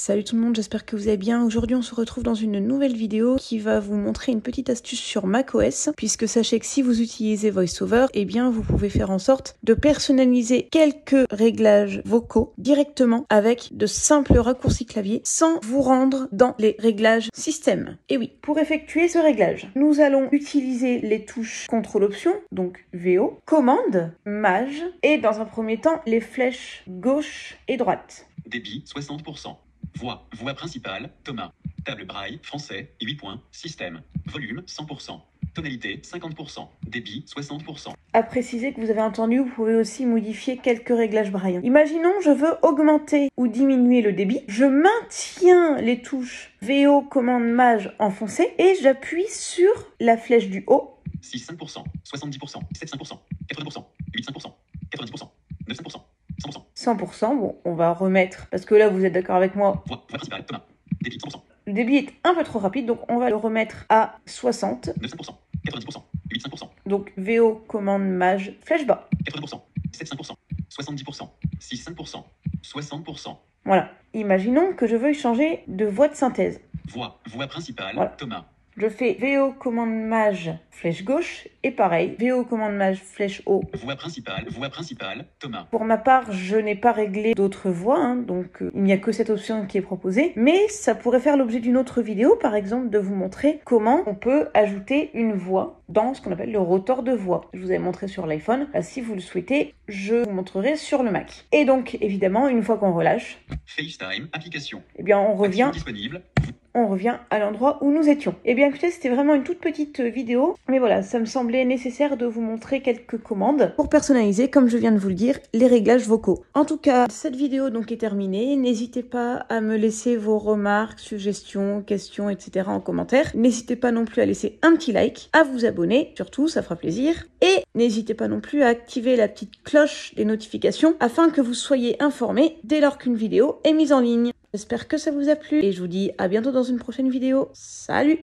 Salut tout le monde, j'espère que vous allez bien. Aujourd'hui on se retrouve dans une nouvelle vidéo qui va vous montrer une petite astuce sur macOS, puisque sachez que si vous utilisez VoiceOver, eh bien vous pouvez faire en sorte de personnaliser quelques réglages vocaux directement avec de simples raccourcis clavier sans vous rendre dans les réglages système. Et oui, pour effectuer ce réglage, nous allons utiliser les touches CTRL-Option, donc VO, commande, maj, et dans un premier temps les flèches gauche et droite. Débit 60%. Voix principale, Thomas. Table braille, français, 8 points. Système. Volume 100%. Tonalité 50%. Débit 60%. À préciser que vous avez entendu, vous pouvez aussi modifier quelques réglages braille. Imaginons, je veux augmenter ou diminuer le débit. Je maintiens les touches VO, commande, maj enfoncées et j'appuie sur la flèche du haut. 6,5%, 70%, 7,5%, 80%, 8,5%, 90%, 9,5%, 100%. 100%, bon, on va remettre, parce que là, vous êtes d'accord avec moi. Voix principale, Thomas. Débit 100%. Le débit est un peu trop rapide, donc on va le remettre à 60. 9,5%, 90%, 8,5%. Donc VO, commande, maj, flèche bas. 80%, 7,5%, 70%, 6,5%, 60%. Voilà. Imaginons que je veuille changer de voix de synthèse. Voix principale, Voilà. Thomas. Je fais VO, commande, maj, flèche gauche, et pareil, VO, commande, maj, flèche haut. Voix principale, Thomas. Pour ma part, je n'ai pas réglé d'autres voix, donc il n'y a que cette option qui est proposée, mais ça pourrait faire l'objet d'une autre vidéo, par exemple, de vous montrer comment on peut ajouter une voix dans ce qu'on appelle le rotor de voix. Je vous avais montré sur l'iPhone, si vous le souhaitez, je vous montrerai sur le Mac. Et donc, évidemment, une fois qu'on relâche, FaceTime, application. eh bien, on revient à l'endroit où nous étions. Eh bien écoutez, c'était vraiment une toute petite vidéo, mais voilà, ça me semblait nécessaire de vous montrer quelques commandes pour personnaliser, comme je viens de vous le dire, les réglages vocaux. En tout cas, cette vidéo donc est terminée. N'hésitez pas à me laisser vos remarques, suggestions, questions, etc. en commentaire. N'hésitez pas non plus à laisser un petit like, à vous abonner, surtout, ça fera plaisir. Et n'hésitez pas non plus à activer la petite cloche des notifications afin que vous soyez informés dès lors qu'une vidéo est mise en ligne. J'espère que ça vous a plu et je vous dis à bientôt dans une prochaine vidéo. Salut!